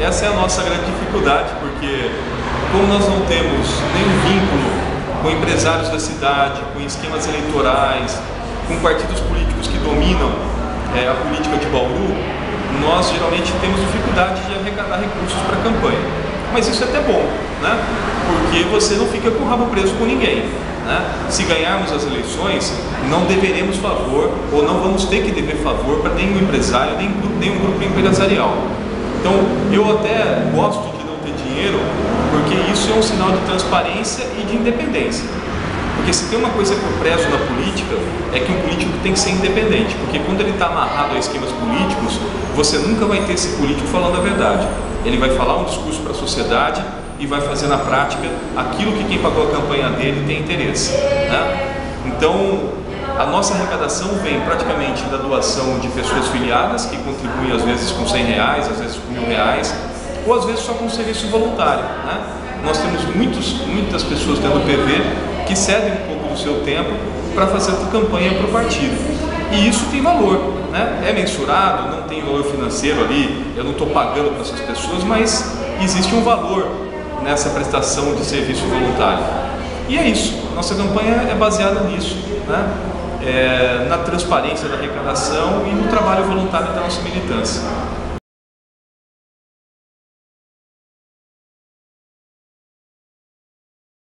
Essa é a nossa grande dificuldade, porque como nós não temos nenhum vínculo com empresários da cidade, com esquemas eleitorais, com partidos políticos que dominam a política de Bauru, nós geralmente temos dificuldade de arrecadar recursos para a campanha. Mas isso é até bom, né? Porque você não fica com o rabo preso com ninguém, né? Se ganharmos as eleições, não deveremos favor, ou não vamos ter que dever favor para nenhum empresário, nenhum grupo empresarial. Então, eu até gosto de não ter dinheiro, porque isso é um sinal de transparência e de independência. Porque se tem uma coisa que eu prezo na política, é que um político tem que ser independente, porque quando ele está amarrado a esquemas políticos, você nunca vai ter esse político falando a verdade. Ele vai falar um discurso para a sociedade e vai fazer na prática aquilo que quem pagou a campanha dele tem interesse, né? Então, a nossa arrecadação vem praticamente da doação de pessoas filiadas, que contribuem às vezes com R$100, às vezes com R$1.000, ou às vezes só com serviço voluntário, né? Nós temos muitas pessoas dentro do PV que cedem um pouco do seu tempo para fazer a campanha para o partido. E isso tem valor, né? É mensurado, não tem valor financeiro ali, eu não estou pagando para essas pessoas, mas existe um valor nessa prestação de serviço voluntário. E é isso, nossa campanha é baseada nisso, né? Na transparência da arrecadação e no trabalho voluntário da nossa militância.